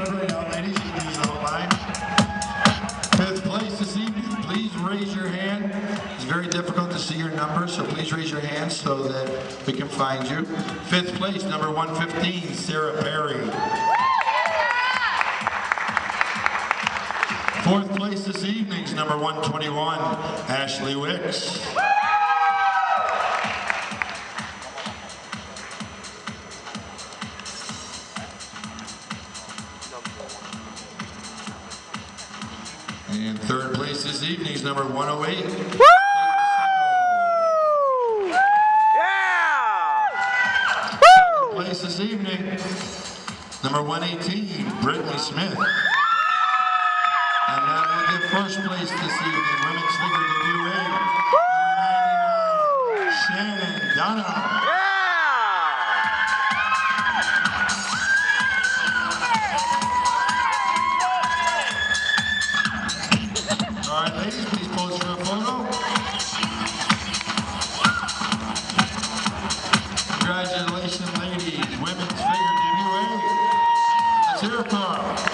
right now, ladies, if you don't mind. Fifth place this evening, please raise your hand. It's very difficult to see your number, so please raise your hand so that we can find you. Fifth place, number 115, Sarah Perry. Fourth place this evening is number 121, Ashley Wicks. And third place this evening is number 108. Woo! Yeah! Second place this evening, number 118, Brittany Smith. And that will get first place this evening, women's figure debut weight, number 99, Shannon Dunham. All right, ladies, please pose for a photo. Congratulations, ladies. Women's figure debut weight. Let's hear it for them.